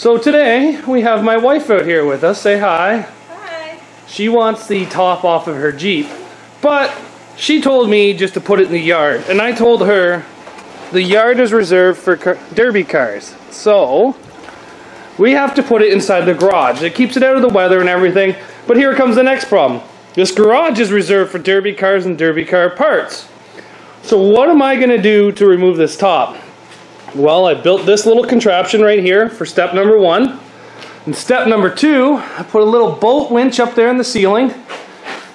So today we have my wife out here with us. Say hi. Hi. She wants the top off of her Jeep, but she told me just to put it in the yard, and I told her the yard is reserved for derby cars. So we have to put it inside the garage. It keeps it out of the weather and everything. But here comes the next problem. This garage is reserved for derby cars and derby car parts. So what am I going to do to remove this top? Well, I built this little contraption right here for step number 1. And step number 2, I put a little bolt winch up there in the ceiling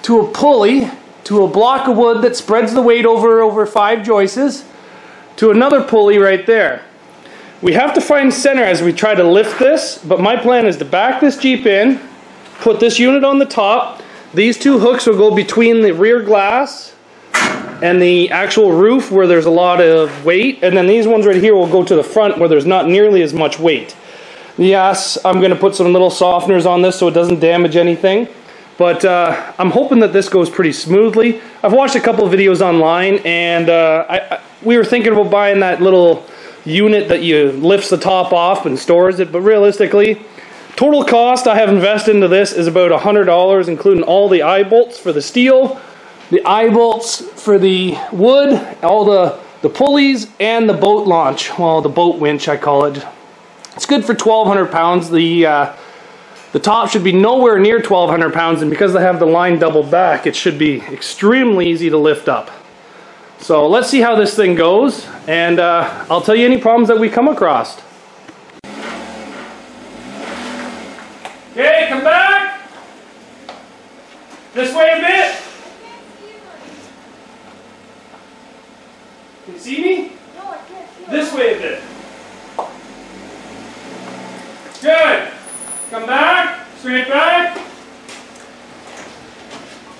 to a pulley, to a block of wood that spreads the weight over 5 joists, to another pulley right there. We have to find center as we try to lift this, but my plan is to back this Jeep in, put this unit on the top. These 2 hooks will go between the rear glass and the actual roof where there's a lot of weight, and then these ones right here will go to the front where there's not nearly as much weight. Yes, I'm going to put some little softeners on this so it doesn't damage anything, but I'm hoping that this goes pretty smoothly. I've watched a couple of videos online, and we were thinking about buying that little unit that you lifts the top off and stores it, but realistically, total cost I have invested into this is about $100, including all the eye bolts for the steel, the eye bolts for the wood, all the pulleys, and the boat launch. Well, the boat winch, I call it. It's good for 1,200 pounds. The top should be nowhere near 1,200 pounds, and because I have the line doubled back, it should be extremely easy to lift up. So let's see how this thing goes, and I'll tell you any problems that we come across. Okay, come back. This way a bit. Can you see me? No, I can't see. This way a bit. Good. Come back. Straight back.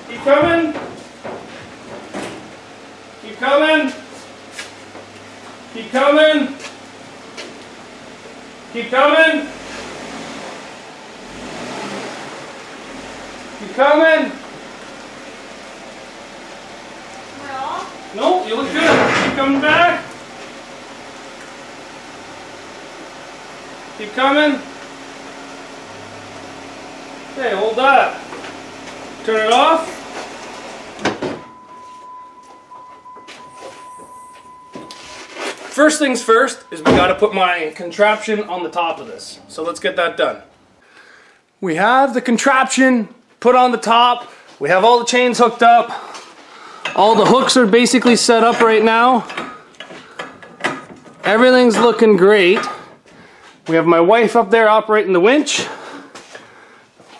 Keep coming. Keep coming. Keep coming. Keep coming. Keep coming. Am I off? No, you look good. Keep coming back. Keep coming. Okay, hold that. Turn it off. First things first is we got to put my contraption on the top of this. So let's get that done. We have the contraption put on the top. We have all the chains hooked up. All the hooks are basically set up right now. Everything's looking great. We have my wife up there operating the winch.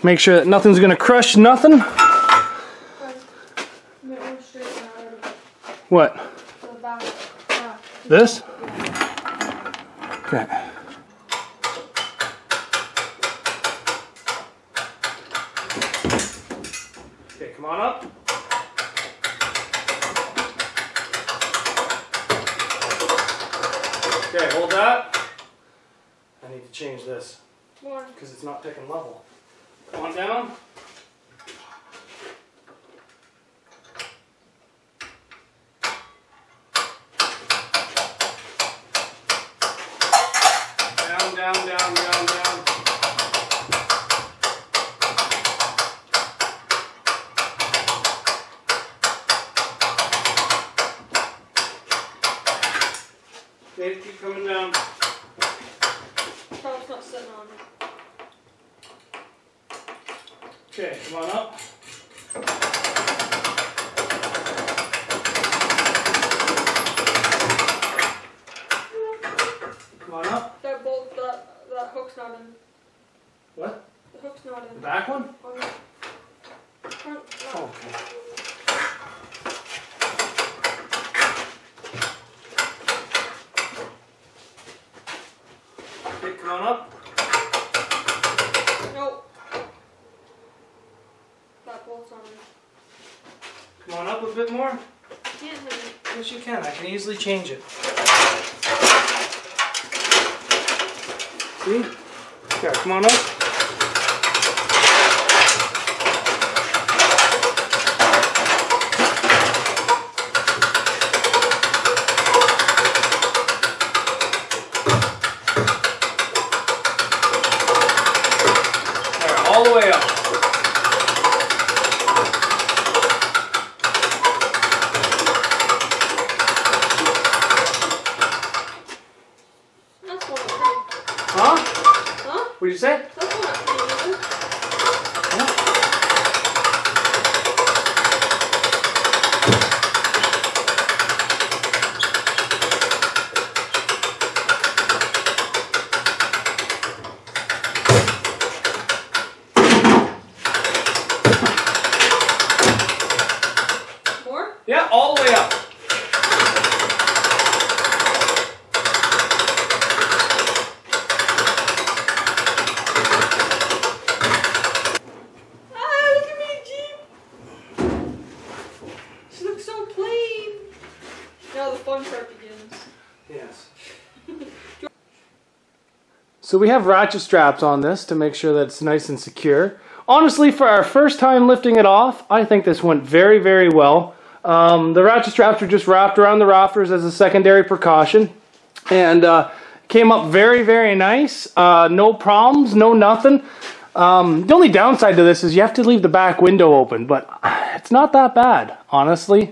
Make sure that nothing's gonna crush nothing. What? This? Okay. Okay, come on up. Okay, hold that. I need to change this because it's not taking level. Come on down. Down, down, down, down, down. Okay, keep coming down. Top's not sitting on it. Okay, come on up. Come on up. That bolt, that hook's not in. What? The hook's not in. The back one? On the front. Oh, okay. Okay, come on up. Nope. That bolt's on it. Come on up a bit more. Can't hit it. Yes, you can. I can easily change it. See? Okay, come on up. What'd you say? That's not pretty either. More? Yeah, all the way up. Look at me, Jeep. She looks so plain. Now the fun part begins. Yes. So we have ratchet straps on this to make sure that it's nice and secure. Honestly, for our first time lifting it off, I think this went very, very well. The ratchet straps are just wrapped around the rafters as a secondary precaution. And came up very, very nice. No problems, no nothing. The only downside to this is you have to leave the back window open, but it's not that bad, honestly.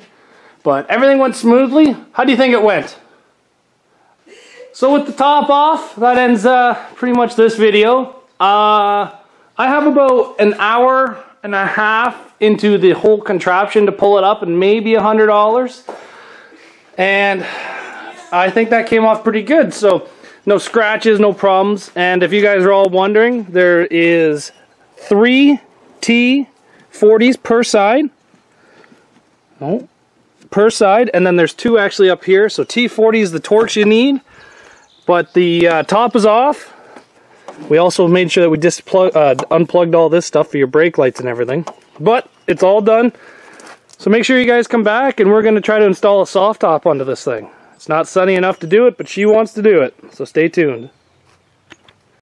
But everything went smoothly. How do you think it went? So with the top off, that ends pretty much this video. I have about an hour and a half into the whole contraption to pull it up, and maybe $100. And I think that came off pretty good. So no scratches, no problems. And if you guys are all wondering, there is 3 T40s per side. Oh, per side, and then there's 2 actually up here. So T40 is the torch you need. But the top is off. We also made sure that we unplugged all this stuff for your brake lights and everything. But it's all done. So make sure you guys come back, and we're going to try to install a soft top onto this thing. It's not sunny enough to do it, but she wants to do it. So stay tuned.